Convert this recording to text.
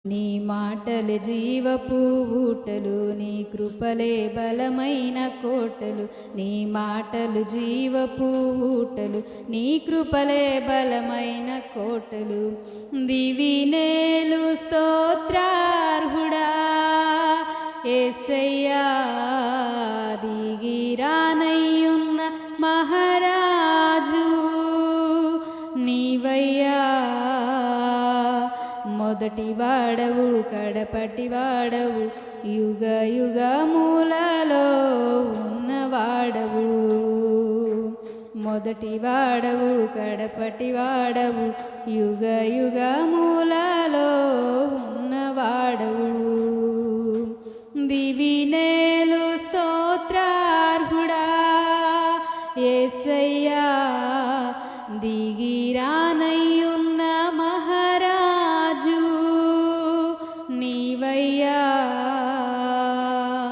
నీ మాటలు జీవపు ఊటలు, నీ కృపలే బలమైన కోటలు. నీ మాటలు జీవపు ఊటలు, నీ కృపలే బలమైన కోటలు. దివినేలు స్తోత్రార్హుడా యేసయ్యా, దిగిరానయ్యున్న మహారాజు నీవయ్యా. మొదటి వాడవు కడపటి వాడవు, యుగ యుగములలో ఉన్నవాడవు. మొదటి వాడవు కడపటి వాడవు, యుగ యుగములలో ఉన్నవాడవు. దివినేలు స్తోత్రార్హుడా యేసయ్యా, దిగిరానయ్యున్న మహారాజు నీవయ్యా.